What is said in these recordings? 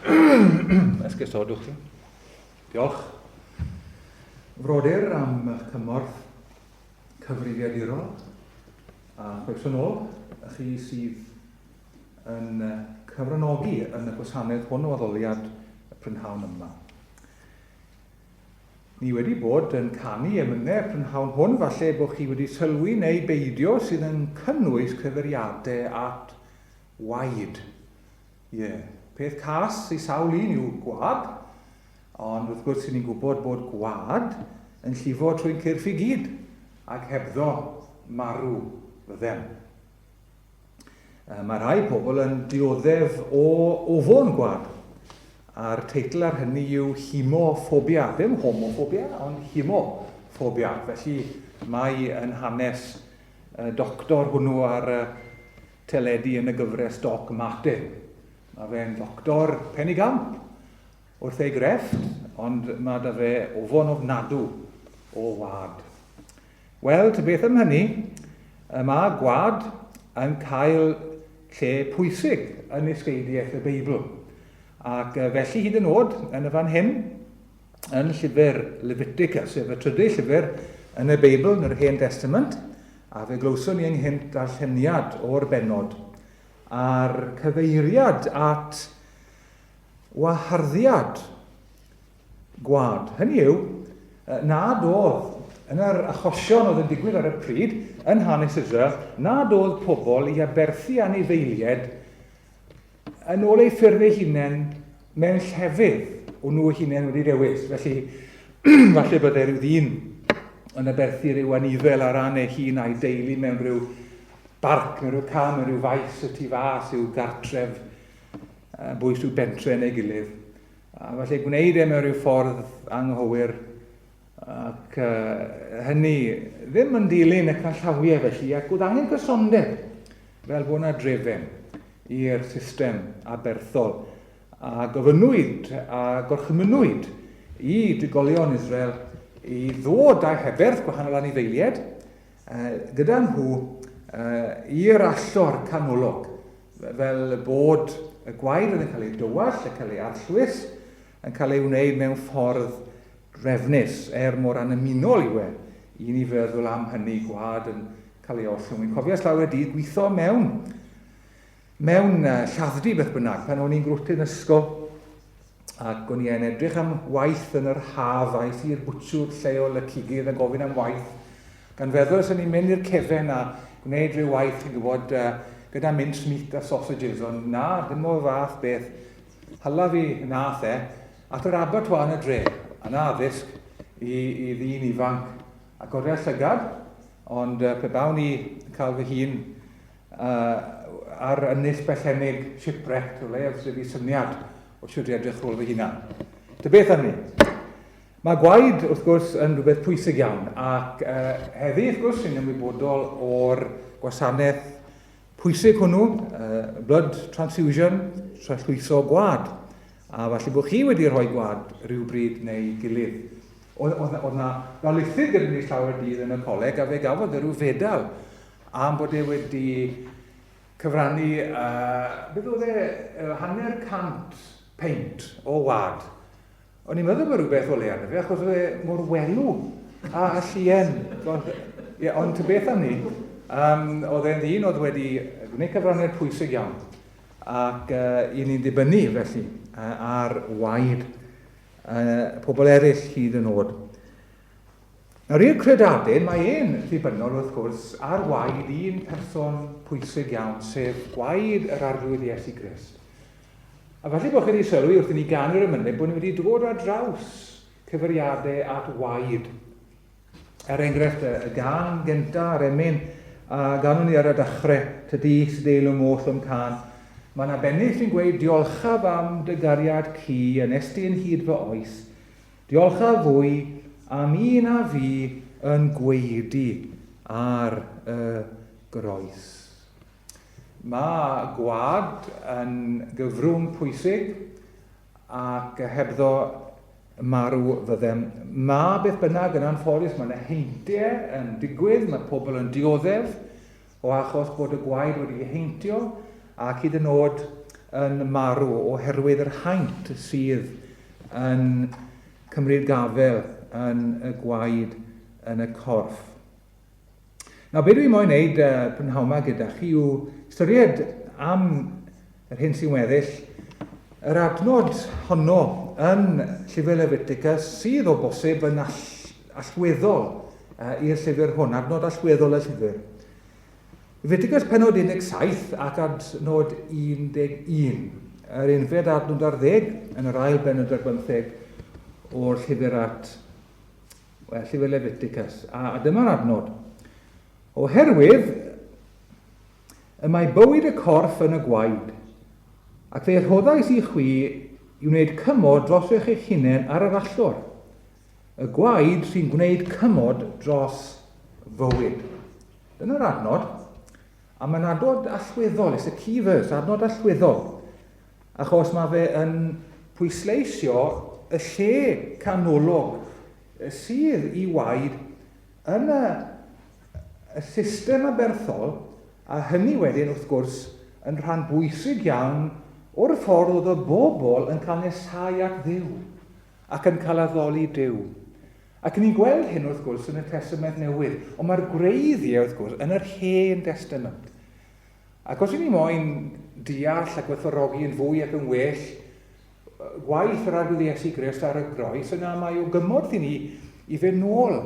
Esgusodwch chi. Diolch. Frodyr am cymorth cyfrifiadurol. A chroeso nôl i chi sydd yn cyfranogi yn y gwasanaeth hwn o addoliad y prynhawn yma. Ni wedi bod yn canu emynau prynhawn hwn, falle bod chi wedi sylwi neu beidio sydd yn cynnwys cyfeiriadau at waed. Peth cas i sawl un yw gwad, ond wrth gwrs ni'n gwybod bod gwad yn llifo trwy'n cyrff i gyd, ac hebddo marw fyddem. Mae rhai pobl yn dioddef o ofon gwad, a'r teitl ar hynny yw himophobia, ddim homophobia, ond himophobia. Felly mae yn hanes doctor hwnnw ar teledu yn y gyfres Doc Martin. Mae fe'n doctor penigamp wrth ei grefft, ond mae da fe ofon ofnadw o wad. Wel, ta beth am hynny, mae gwad yn cael lle pwysig yn nisgeidiaeth y Beibl. Ac felly hyd yn oed yn y fan hyn, yn llyfr Leviticus, sef y trydydd llyfr yn y Beibl, yn yr Hen Testament, a fe glywson ni ynghynt darlleniad o'r benod, a'r cyfeiriad at waharddiad gwad. Hynny yw, nad oedd yn yr achosion oedd yn digwydd ar y pryd, yn hanes Israel, nad oedd pobl i aberthu anifeiliaid yn ôl ei ffyrdd eu hunain mewn llefydd o nhw hunain wedi dewis. Felly, falle byddai rhyw ddyn yn aberthu rhyw anifel ar ran ei hun a'i deulu mewn rhyw barc, mewn rhyw cam, mewn rhyw faes y tu fas i'w gartref bwys i'w bentre neu gilydd. A falle gwneud mewn rhyw ffordd anghywir, ac hynny ddim yn dilyn y canllawiau felly, ac oedd angen gysondeb fel bod yna drefen i'r system aberthol. A gofynnwyd a gorchymynwyd i drigolion Israel i ddod â heberth gwahanol anifeiliaid gyda nhw i'r allor canolog, fel bod y gwaed yn cael ei dywall, yn cael ei arllwys, yn cael ei wneud mewn ffordd drefnus, mor anymunol yw i ni feddwl am hynny gwad yn cael ei ollwng. Mi'n cofio llawer dydd gweithio mewn lladddy beth bynnag, pan o'n i'n grwtyn ysgol, ac o'n i'n edrych am waith yn yr haf, aeth i'r bwtsiwr lleol y cigydd yn gofyn am waith, gan feddwl os o'n i'n mynd i'r cefen a gwneud rhyw waith, chi'n gwybod, gyda mince meat a sausages, ond na, dim o'r fath beth. Hala fi nath at yr abattoir yn y dre, yn addysg i ddyn ifanc, ac o'r llygad, ond pe bawn i cael fy hun ar ynys bellenig shipwreck, o le oedd fi syniad o siwr edrych rôl fy hunan. Ta beth am ni? Mae gwaed, wrth gwrs, yn rhywbeth pwysig iawn, ac heddi, wrth gwrs, sy'n ymwybodol o'r gwasanaeth pwysig hwnnw, blood transfusion, trallwyso gwad. A falle bod chi wedi rhoi gwad rhywbryd neu gilydd. Oedd na ddalithydd gyda ni llawer dydd yn y coleg, a fe gafodd rhyw fedal am bod e wedi cyfrannu, beth oedd hanner cant peint o wad. O'n i'n meddwl bod rhywbeth o le arno fe, achos oedd e mor welw a llien. Ond ta beth am ni, oedd e'n ddyn oedd wedi gwneud cyfraniad pwysig iawn, ac i ni'n dibynnu felly ar waed pobl eraill hyd yn oed. Nawr i'r credadyn, mae e'n ddibynnol wrth gwrs ar waed un person pwysig iawn, sef gwaed yr arglwydd Iesu Grist. A falle bod chi wedi sylwi wrth i ni gannu'r ymynedd bod ni wedi dod ar draws cyfeiriadau at waed. Enghraifft, y gan gyntaf ar emyn, a ganwn ni ar y dechrau, tydi sydeil o moth o'n can. Mae'n abennydd sy'n gweud, diolchaf am dy gariad ci yn estyn hyd fy oes. Diolchaf fwy am un a fi yn gweidi ar y groes. Mae gwad yn gyfrwng pwysig ac hebddo marw fyddem. Mae beth bynnag yn anffodus, mae heintiau yn digwydd, mae pobl yn dioddef o achos bod y gwaed wedi heintio, ac hyd yn oed yn marw oherwydd yr haint sydd yn cymryd gafel yn y gwaed yn y corff. Nawr, beth dwi'n moyn wneud prynhawn yma gyda chi yw ystyried am yr hyn sy'n weddill yr adnod honno yn llyfr Leviticus sydd o bosib yn allweddol i'r llyfr hwn, adnod allweddol y llyfr. Leviticus penod 17 ac adnod 11, yr unfed adnod ar 10 yn yr ail benod ar 15 o'r llyfr llyfr Leviticus. A dyma'r adnod. Oherwydd y mae bywyd y corff yn y gwaed, ac fe rhoddais i chwi i wneud cymod dros eich hunain ar yr allor. Y gwaed sy'n gwneud cymod dros fywyd. Dyna'r adnod. A mae'n adnod allweddol, it's a key verse, adnod allweddol. Achos mae fe yn pwysleisio y lle canolog sydd i waed yn y system aberthol, a hynny wedyn wrth gwrs yn rhan bwysig iawn o'r ffordd oedd y bobl yn cael nesau at Dduw ac yn cael addoli Duw. Ac ni'n gweld hyn wrth gwrs yn y Testament Newydd, ond mae'r gwreiddiau wrth gwrs yn yr Hen Testament. Ac os ydym ni moyn deall ac gwerthfawrogi yn fwy ac yn well gwaith yr arglwydd Iesu Grist ar y groes, yna mae o gymorth i ni i fynd nôl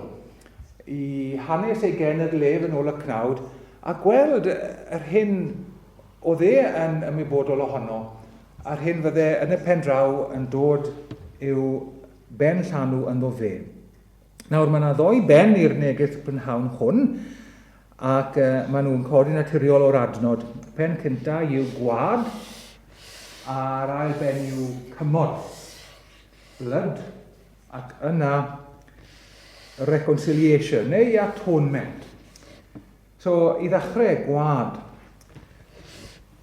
i hanes ei genedlef yn ôl y cnawd a gweld yr hyn oedd yn ymwybodol ohono a'r hyn fydde yn y pen draw yn dod i'w ben llanw ynddo fe. Nawr, mae yna ddoi ben i'r neges prynhawn hwn, ac maen nhw'n codi naturiol o'r adnod. Pen cyntaf yw gwad, a'r ail ben yw cymod, blood, ac yna reconciliation, neu atonement. So, i ddechrau, gwad.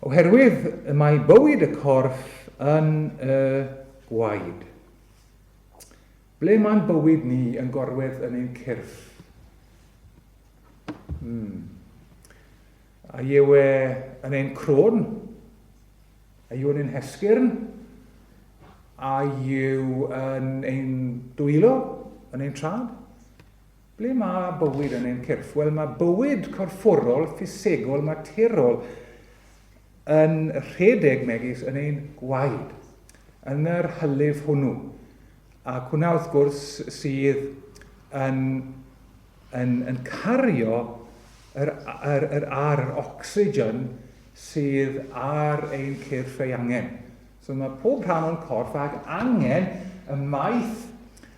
Oherwydd mae bywyd y corff yn y gwaed. Ble mae'n bywyd ni yn gorwedd yn ein cyrff? A yw yn ein crôn? A yw yn ein hesgyrn? A yw yn ein dwylo? Yn ein trad? Ble mae bywyd yn ein cyrff? Wel, mae bywyd corfforol, ffisegol, materol yn rhedeg megis yn ein gwaed, yn yr hylif hwnnw. Ac hwnna wrth gwrs sydd yn cario yr oxygen sydd ar ein cyrff ei angen. So mae pob rhan o'n corff ag angen y maith,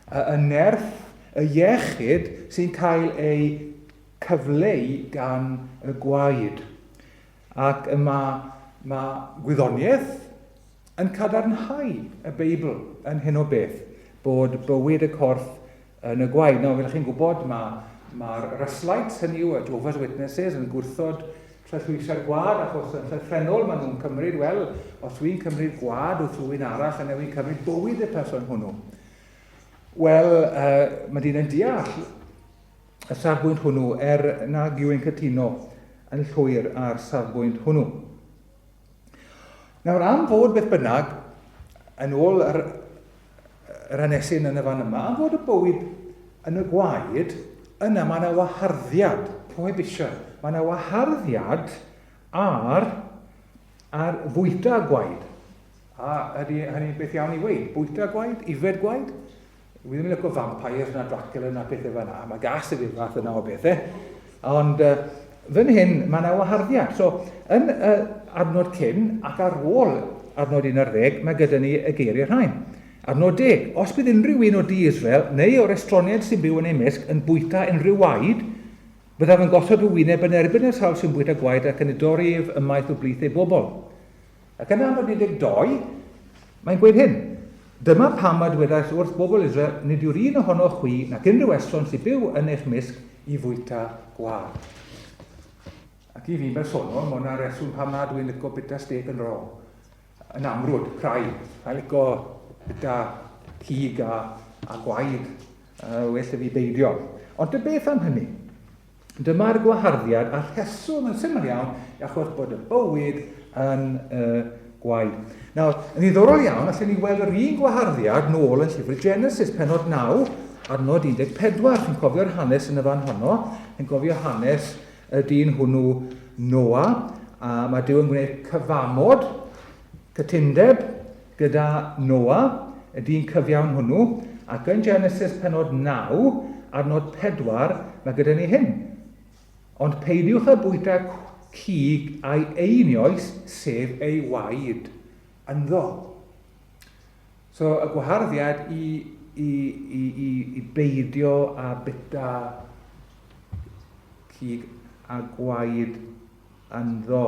y nerth, y iechyd sy'n cael ei cyfleu gan y gwaed. Ac mae gwyddoniaeth yn cadarnhau y Beibl yn hyn o beth, bod bywyd y corff yn y gwaed. Nawr, fel chi'n gwybod, mae'r Ruslites, hynny yw, y Jehovah's Witnesses, yn gwrthod trethwysau'r gwad, achos yn llythrennol maen nhw'n cymryd, wel, os dwi'n cymryd gwad wrth rhywun arall, yna dwi'n cymryd bywyd y person hwnnw. Wel, mae dyn yn deall y safbwynt hwnnw nag yw yn cytuno yn llwyr ar safbwynt hwnnw. Nawr, am fod beth bynnag, yn ôl yr hanesyn yn y fan yma, am fod y bywyd yn y gwaed, yna mae yna waharddiad, prohibition, mae yna waharddiad ar fwyta gwaed. A ydy hynny beth iawn i weid? Bwyta gwaed? Ifed gwaed? Wi ddim yn lygo vampires na Dracula na pethau fyna, mae gas y fydd fath yna o bethau. Ond fan hyn, mae yna waharddiad. So, yn adnod cyn ac ar ôl adnod 11, mae gyda ni y geiriau rhain. Adnod 10, os bydd unrhyw un o di-Israel neu o'r estroniad sy'n byw yn ei misg yn bwyta unrhyw waed, byddaf yn gosod y wyneb yn erbyn y sawl sy'n bwyta gwaed ac yn dorri ymaith o blith ei bobl. Ac yn adnod 12, mae'n gweud hyn. Dyma pam mae dwedas wrth bobl Israel, nid yw'r un ohono chwi nac unrhyw estron sy'n byw yn eich misg i fwyta gwad. Ac i fi bersonol, mae hwnna'n reswm pam na dwi'n licio bita steg yn ro. Yn amrwd, crau. Mae'n licio bita cig a gwaed, well y fi beidio. Ond y beth am hynny? Dyma'r gwaharddiad a rheswm yn syml iawn achos bod y bywyd yn gwaed. Nawr, yn ddiddorol iawn, allan ni weld yr un gwaharddiad nôl yn llyfr Genesis, penod 9, adnod 14. Chi'n cofio'r hanes yn y fan honno. Chi'n cofio hanes y dyn hwnnw Noa. A mae Dyw yn gwneud cyfamod, cytundeb gyda Noa, y dyn cyfiawn hwnnw. Ac yn Genesis penod 9, adnod 4, mae gyda ni hyn. Ond peidiwch â bwyta cig a'i einioes, sef ei waed, ynddo. So, y gwaharddiad i beidio a bita cig a gwaed ynddo.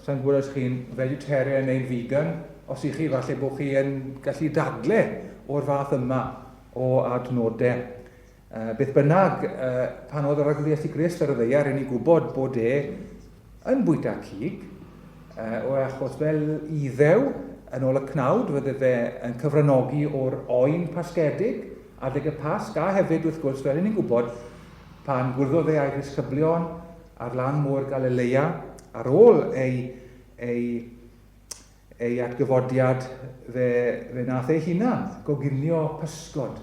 Sa'n gwybod os chi'n vegetarian neu'n vegan, os i chi falle bod chi yn gallu dadle o'r fath yma o adnodau. Beth bynnag, pan oedd yr Arglwydd Iesu Grist ar y ddaear, yn ei gwybod bod yn bwyta cig, o achos fel iddew yn ôl y cnawd, fydde fe yn cyfranogi o'r oen pasgedig, adeg y Pasg, a hefyd wrth gwrs fel ni'n gwybod, pan gwrddodd ei ddisgyblion ar lan môr Galilea, ar ôl ei atgyfodiad fe nath ei hunan goginio pysgod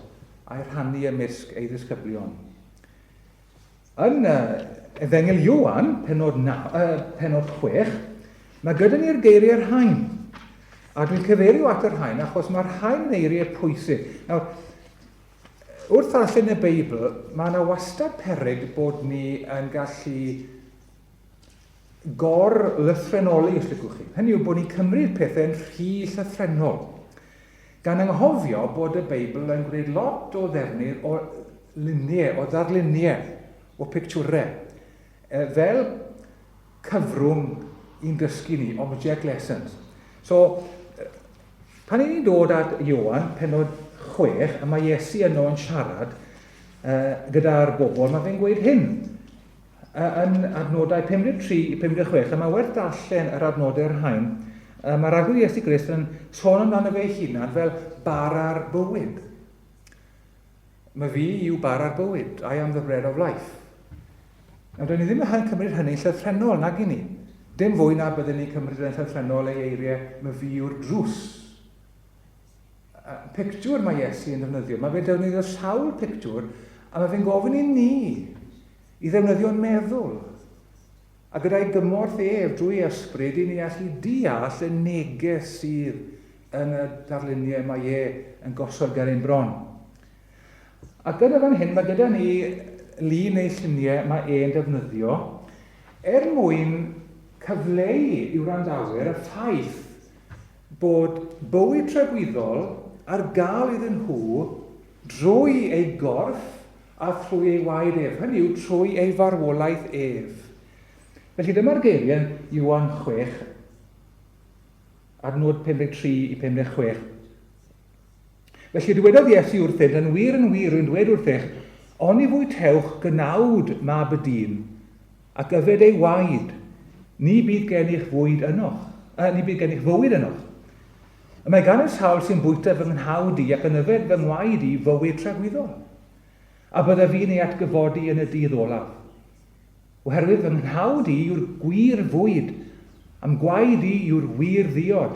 a'i rhannu ymysg ei ddisgyblion. Yn Efengil Ioan, penod 6, mae gyda ni'r geiriau'r rhain. A dwi'n cyfeirio at yr rhain achos mae'r rhain yn eiriau pwysig. Nawr, wrth ddarllen y Beibl, mae yna wastad peryg bod ni yn gallu gor-lythrenoli, os lygwch chi. Hynny yw bod ni'n cymryd pethau'n rhy llythrenol. Gan anghofio bod y Beibl yn gwneud lot o ddefnydd o luniau, o ddarluniau, o pictiwrau, fel cyfrwng i'n dysgu ni, object lessons. So, pan ni'n dod at Ioan, penod 6, a mae Iesu yno yn siarad gyda'r bobl, mae fe'n gweud hyn. Yn adnodau 53 i 56, a mae werth darllen yr adnodau'r rhain, mae'r Arglwydd Iesu Grist yn sôn amdano fe hunan fel bara'r bywyd. Mae fi yw bara'r bywyd. I am the bread of life. Nawr, dyn ni ddim yn cymryd hynny'n llythrenol, nag i ni. Dim fwy na byddwn ni'n cymryd yn llythrenol ei eiriau, mae fi yw'r drws. Pictiwr mae Iesu yn defnyddio. Mae fe defnyddio sawl pictiwr, a mae fe'n gofyn i ni i ddefnyddio'n meddwl. A gyda'i gymorth ef drwy ysbryd i ni allu deall y neges sydd yn y darluniau mae yn gosod ger ein bron. A gyda fan hyn, mae gyda ni lun neu lluniau mae e'n defnyddio mwyn cyfleu i'w randawyr y ffaith bod bywyd tragwyddol ar gael iddyn nhw drwy ei gorff a thrwy ei waed ef. Hynny yw trwy ei farwolaeth ef. Felly dyma'r geiriau Ioan 6, adnod 53 i 56. Felly dywedodd Iesu wrthynt, yn wir yn dweud wrthych, oni fwytewch gynawd mab y dyn, ac yfed ei waed, ni bydd gennych fwyd ynoch, ni bydd gennych fywyd ynoch. A mae gan y sawl sy'n bwyta fy nghnawd i ac yn yfed fy ngwaed i fywyd tragwyddol. A bydda fi'n ei atgyfodi yn y dydd olaf. Oherwydd fy nghnawd i yw'r gwir fwyd, am gwaed i yw'r wir ddiod.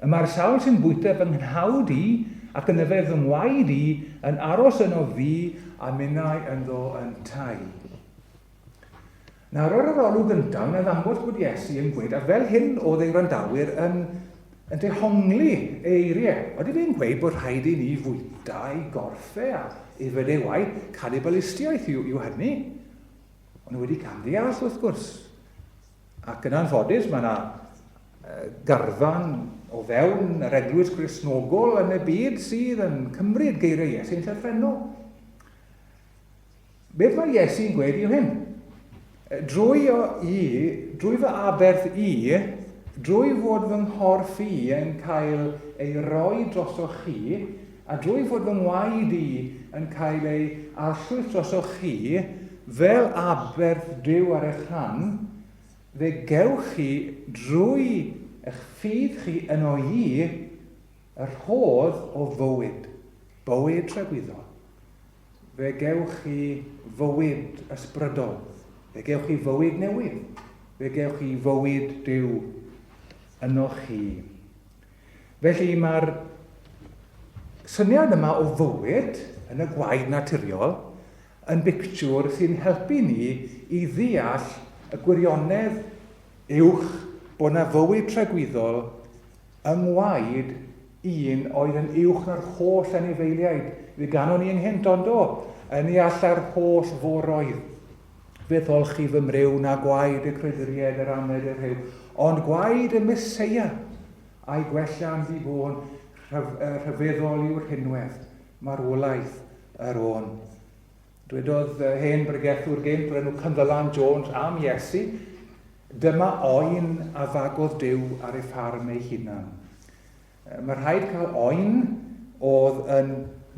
Y mae'r sawl sy'n bwyta fy nghnawd i ac yn yfed fy ngwaed i yn aros yno fi a minnau ynddo yn tai. Nawr o'r arolwg gyntaf, na ddangos bod Iesu yn gweud, a fel hyn oedd ei randawyr yn dehongli eiriau. Oedd fe'n gweud bod rhaid i ni fwyta i gorffau a yfed ei waed, canibalistiaeth yw hynny. Ond wedi camddeall wrth gwrs. Ac yn anffodus, mae yna garfan o fewn yr eglwys Gristnogol yn y byd sydd yn cymryd geiriau Iesu'n llythrenol. Beth mae Iesu'n gweud yw hyn? Drwy fy aberth i, drwy fod fy nghorff i yn cael ei roi drosoch chi, a drwy fod fy ngwaed i yn cael ei allwys drosoch chi, fel aberth Duw ar eich rhan, fe gewch chi drwy eich ffydd chi yno i yr rhodd o fywyd tragwyddol. Fe gewch chi fywyd ysbrydol. Fe gewch chi fywyd newydd. Fe gewch chi fywyd Duw yno chi. Felly mae'r syniad yma o fywyd yn y gwaed naturiol yn bictiwr sy'n helpu ni i ddeall y gwirionedd uwch bod yna fywyd tregwyddol yng ngwaed un oedd yn uwch na'r holl anifeiliaid. Fe ganon ni ynghynt ond o, yn ei alla'r holl foroedd. Fe dolchi fy mryw na gwaed y crydried yr amed yr rhyw, ond gwaed y Meseia a'i gwella'n ddigon rhyfeddol yw'r hinwedd, marwolaeth yr on. Dwedodd hen bregethwr gynt o'r enw Cynddylan Jones am Iesu, dyma oen a fagodd Duw ar ei ffarm ei hunan. Mae rhaid cael oen oedd yn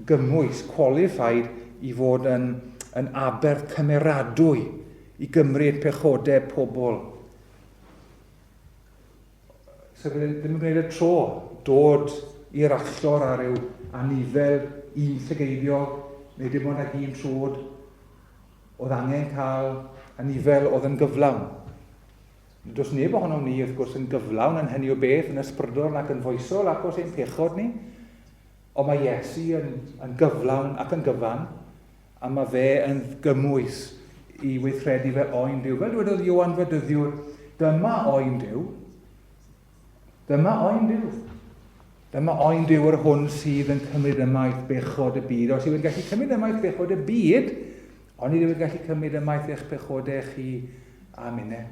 gymwys, qualified i fod yn aber cymeradwy i gymryd pechodau pobl. So ddim yn gwneud y tro dod i'r allor ar ryw anifel un llygeidiog neu dim ond ag un trwd. Oedd angen cael anifel oedd yn gyflawn. Does neb ohonom ni, wrth gwrs, yn gyflawn yn hynny o beth, yn ysbrydol ac yn foesol ac os ein pechod ni. Ond mae Iesu yn gyflawn ac yn gyfan, a mae fe yn gymwys i weithredu fe oen Duw. Fel dwedodd Ioan Fedyddiwr, dyma oen Duw. Dyma oen Duw. Dyma oen Duw yr hwn sydd yn cymryd ymaith bechod y byd. Os yw yn gallu cymryd ymaith bechod y byd, ond ni ddim yn gallu cymryd ymaith eich bechodau chi a minnau.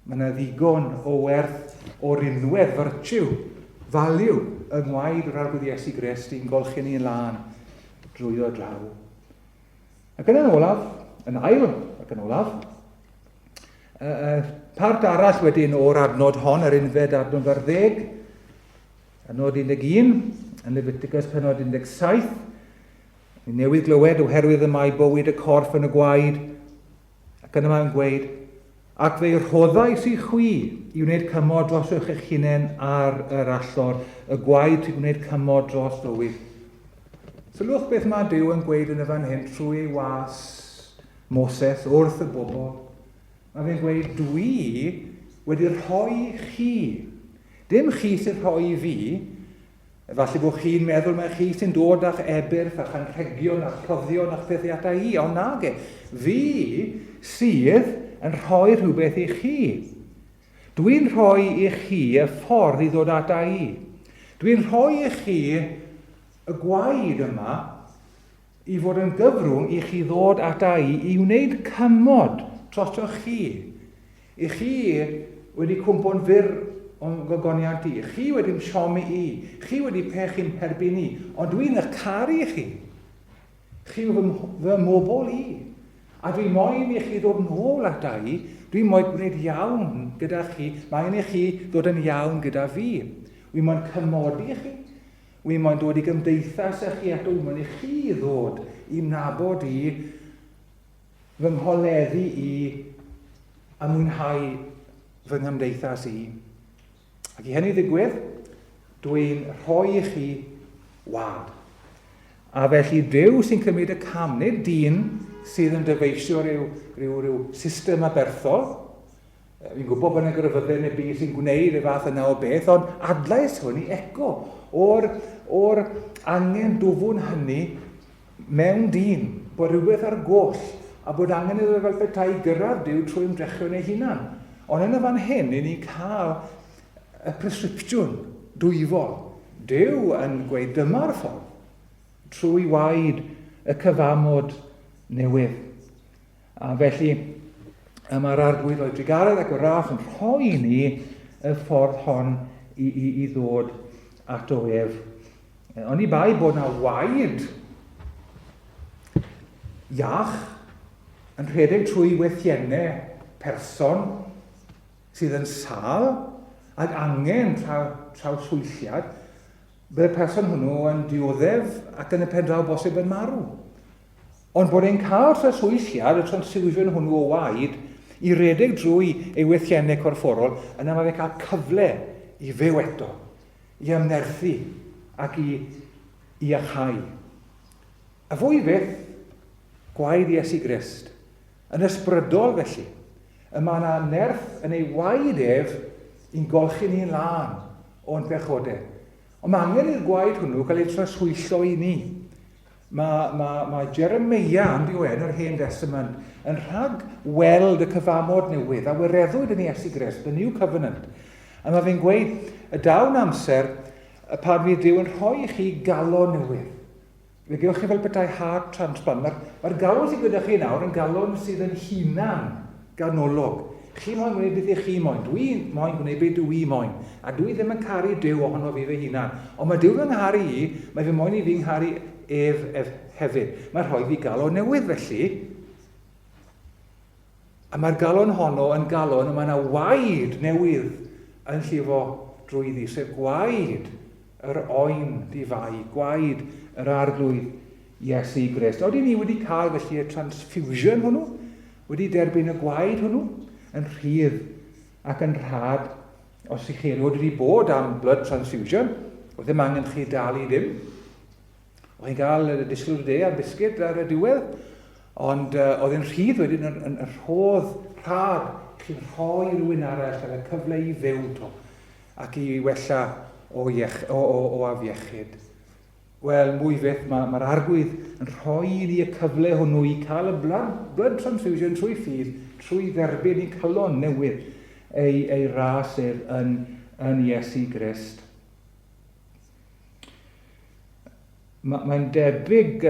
Mae yna ddigon o werth, o rinwedd, virtue, value, yng ngwaed yr arglwydd Iesu Grist i'n golchi ni'n lan drwyddo draw. Ac yn olaf, yn ail ac yn olaf, part arall wedyn o'r adnod hon, yr unfed adnod 10, adnod 11, yn Leviticus penod 17, ni newydd glywed oherwydd y mae bywyd y corff yn y gwaed, ac yna mae'n gweud, ac fe'i rhoddais i chwi i wneud cymod dros eich hunain ar yr allor, y gwaed sy'n gwneud cymod dros fywyd. Sylwch beth mae Duw yn gweud yn y fan hyn trwy ei was Moses wrth y bobl. Mae fe'n gweud, dwi wedi rhoi chi. Dim chi sy'n rhoi i fi, falle bod chi'n meddwl mae chi sy'n dod a'ch ebyrth, a'ch anrhegion, a'ch rhoddion, a'ch pethau ata i, ond nage. Fi sydd yn rhoi rhywbeth i chi. Dwi'n rhoi i chi y ffordd i ddod ata i. Dwi'n rhoi i chi y gwaed yma i fod yn gyfrwng i chi ddod ata i wneud cymod trosoch chi. I chi wedi cwmpo'n fyr o'n gogoniant i. Chi wedi'n siomi i. Chi wedi pechu'n herbyn i. Ond dwi'n eich caru chi. Chi yw fy mobl i. A dwi'n moyn i chi ddod yn ôl ata i, dwi'n moyn gwneud iawn gyda chi, mae'n i chi ddod yn iawn gyda fi. Dwi'n moyn cymodi chi, dwi'n moyn dod i gymdeithas â chi ato, dwi'n moyn i chi ddod i nabod i, fy ngholeddu i, a mwynhau fy ngymdeithas i. Ac i hynny ddigwydd, dwi'n rhoi i chi wad. A felly Duw sy'n cymryd y cam, nid dyn sydd yn dyfeisio rhyw system aberthol. Fi'n gwybod bod yna gryfyddau neu byd sy'n gwneud y fath yna o beth, ond adlais hwn i eco o'r angen dwfwn hynny mewn dyn, bod rhywbeth ar goll, a bod angen iddo fel petai gyrraedd Duw trwy ymdrechion ei hunan. Ond yn y fan hyn, i ni cael y prescripsiwn dwyfol. Duw yn gweud dyma'r ffordd, trwy waed y cyfamod newydd. A felly, mae'r arglwydd o'i drigaredd ac o'r raff yn rhoi ni y ffordd hon i ddod at o ef. Ond i bai bod yna waed iach yn rhedeg trwy weithiennau person sydd yn sal ac angen trawswythiad, bydd y person hwnnw yn dioddef ac yn y pen draw bosib yn marw. Ond bod e'n cael trawswythiad, y transywifyn hwnnw o waed, i redeg drwy ei weithiennau corfforol, yna mae fe'n cael cyfle i fyw eto, i ymnerthu ac i achau. A fwy beth, gwaed Iesu Grist, yn ysbrydol felly, yma yna nerth yn ei waed ef i'n golchi ni'n lan o'n pechodau. Ond mae angen i'r gwaed hwnnw cael ei traswyllo i ni. Mae Jeremia yn diwedd yr Hen Testament yn rhag weld y cyfamod newydd a wireddwyd yn Iesu Grist, the New Covenant. A mae fe'n gweud, y dawn amser, pan fydd Duw yn rhoi i chi galon newydd. Fe gewch chi fel petai heart transplant. Mae'r galon sydd gyda chi nawr yn galon sydd yn hunan ganolog. Chi moyn gwneud beth i chi moyn. Dwi moyn gwneud beth dwi moyn. A dwi ddim yn caru Duw ohono fi fy hunan. Ond mae Duw yn ngharu i, mae fe moyn i fi'n ngharu ef hefyd. Mae'n rhoi fi galon newydd felly. A mae'r galon honno yn galon, a mae yna waed newydd yn llifo drwyddi, sef gwaed yr oen difau, gwaed yr arglwydd Iesu Grist. Oedden ni wedi cael felly y transfusion hwnnw, wedi derbyn y gwaed hwnnw, yn rhydd ac yn rhad. Os i chi erioed wedi bod am blood transfusion, oedd ddim angen chi dalu ddim. Oedd chi'n cael y disgwyl de a bisgyd ar y diwedd, ond oedd yn rhydd wedyn yn rhodd rhad chi'n rhoi rhywun arall ar y cyfle i fyw to ac i wella o afiechyd. Wel, mwy fydd, mae'r arglwydd yn rhoi i ni y cyfle hwnnw i cael y blood transfusion trwy ffydd, trwy dderbyn i calon newydd ei ras yn Iesu Grist. Mae'n debyg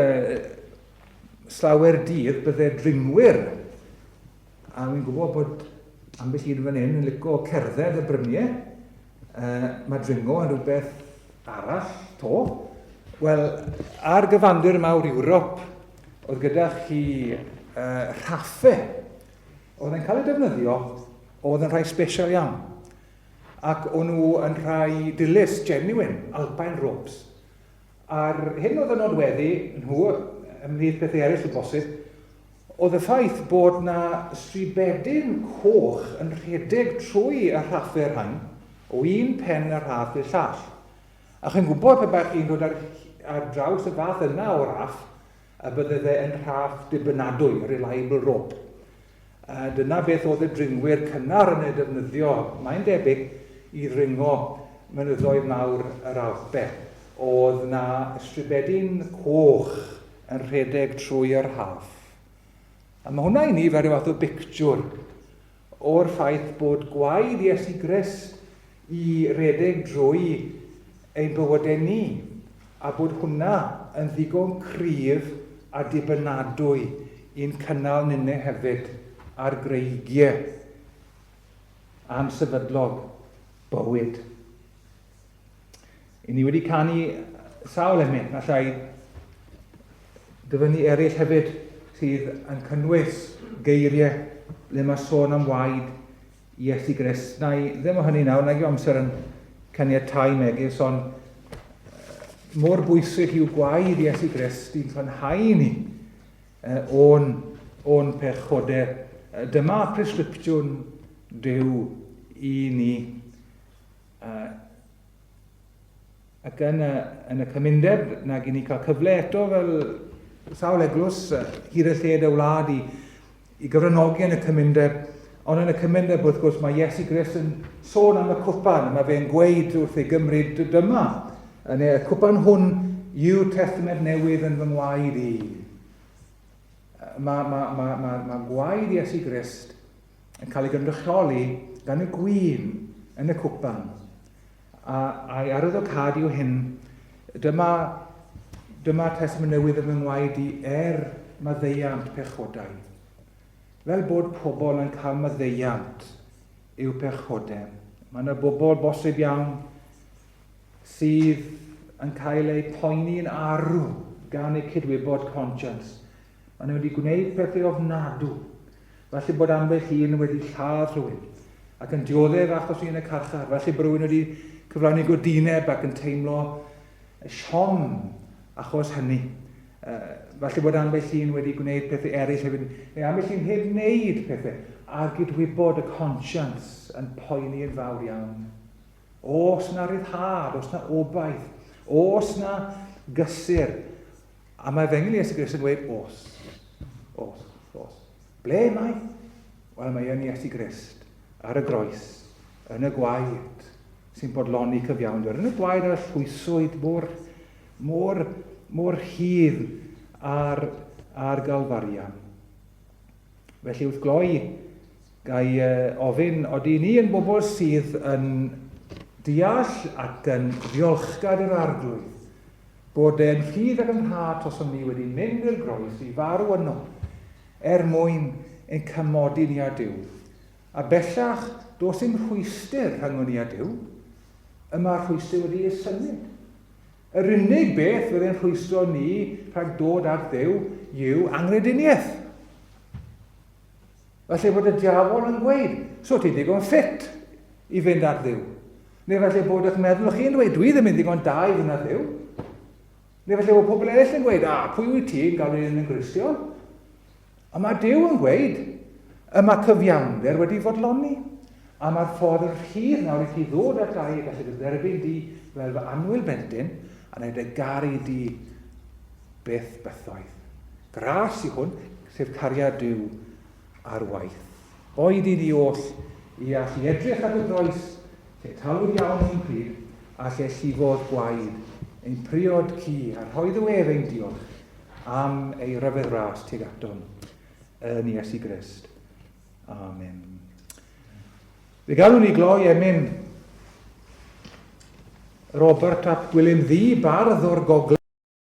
slawer dydd bydde dringwyr, a wy'n gwybod bod ambell un fan hyn yn licio cerdded y bryniau. Mae dringo yn rhywbeth arall to. Wel, ar gyfandir mawr Ewrop, oedd gyda chi rhaffau. Oedd yn cael ei defnyddio, oedd yn rhai special iawn. Ac o'n nhw yn rhai dilys genuine, alpine ropes. A'r hyn oedd yn nodweddu, nhw, ymwneud pethau eraill o bosib, oedd y ffaith bod na stribedyn coch yn rhedeg trwy y rhaffau'r hain, o un pen yr raff i'r llall. A chi'n gwybod pe bach chi'n dod ar draws y fath yna o raff, a bydde fe yn raff dibynadwy, reliable rope. Dyna beth oedd y dringwyr cynnar yn ei defnyddio. Mae'n debyg i ddringo mynyddoedd mawr yr Alpe. Oedd na stribedyn coch yn rhedeg trwy'r raff. A mae hwnna i ni fel rhyw fath o bictiwr o'r ffaith bod gwaed Iesu Grist i redeg drwy ein bywydau ni, a bod hwnna yn ddigon cryf a dibynadwy i'n cynnal nynnu hefyd ar greigiau ansefydlog bywyd. I ni wedi canu sawl emyn, a llai dyfynu eraill hefyd sydd yn cynnwys geiriau le mae sôn am waed Iesu Grist. Na i ddim o hynny nawr, na i amser yn caniatáu megis, ond mor bwysig yw gwaed Iesu Grist i'n rhanhau ni o'n pechodau. Dyma presgriptiwn Duw i ni. Ac yn y cymundeb, nag i ni cael cyfle eto fel sawl eglwys hyd y lled y wlad i gyfranogi yn y cymundeb. Ond yn y cymundeb, wrth gwrs, mae Iesu Grist yn sôn am y cwpan. Mae fe'n gweud wrth ei gymryd dyma. Y cwpan hwn yw testament newydd yn fy ngwaed i. Mae gwaed Iesu Grist yn cael ei gynrychioli gan y gwyn yn y cwpan. A'i arwyddocad yw hyn, dyma testament newydd yn fy ngwaed i maddeiant pechodau. Fel bod pobl yn cael maddeiant i'w pechodau. Mae yna bobl bosib iawn sydd yn cael eu poeni'n arw gan eu cydwybod conscience. Maen nhw wedi gwneud pethau ofnadw. Felly bod ambell un wedi lladd rhywun ac yn dioddef achos un y carchar. Felly bod rhywun wedi cyflawni godineb ac yn teimlo siom achos hynny. Felly bod ambell un wedi gwneud pethau eraill hefyd, neu ambell un heb wneud pethau, a gydwybod y conscience yn poeni yn fawr iawn. Os na ryddhad, os na obaith, os na gysur. A mae Efengyl Iesu Grist yn dweud os. Ble mae? Wel, mae yn Iesu Grist ar y groes, yn y gwaed sy'n bodloni cyfiawnder, yn y gwaed a'r llwyswyd mor hydd ar Galfarian. Felly wrth gloi, gai ofyn, oeddi ni yn bobl sydd yn deall ac yn ddiolchgar i'r arglwydd bod e'n rhydd ac yn rhad os o'n ni wedi mynd i'r groes i farw yno mwyn ein cymodi ni a Duw. A bellach, dos dim rhwystyr rhwng ni a Duw, yma'r rhwystyr wedi ei symud. Yr unig beth fydd e'n rhwystro ni rhag dod at Dduw yw angrediniaeth. Felly bod y diafol yn gweud, so ti'n digon ffit i fynd at Dduw. Neu felly bod eich meddwl chi'n dweud, dwi ddim yn digon da i fynd at Dduw. Neu felly bod pobl eraill yn gweud, pwy wyt ti'n gael un yn Gristion? A mae Duw yn gweud, yma cyfiawnder wedi fodloni. A mae'r ffordd yn rhydd nawr i chi ddod at dau a gallu dderbyn di fel fy anwyl bentyn a wneud y garu di beth bythoedd. Gras i hwn, sef cariad Duw ar waith. Oed i ni oll i allu edrych ar y groes, lle talwyd iawn ein pryd, a lle llifodd gwaed, ein priod ci, a rhoedd y wef ein diolch am ei ryfedd ras tuag aton yn Iesu Grist. Amen. Fe galwn ni gloi emyn Robert ap Gwilym Ddu, bardd o'r Gogledd.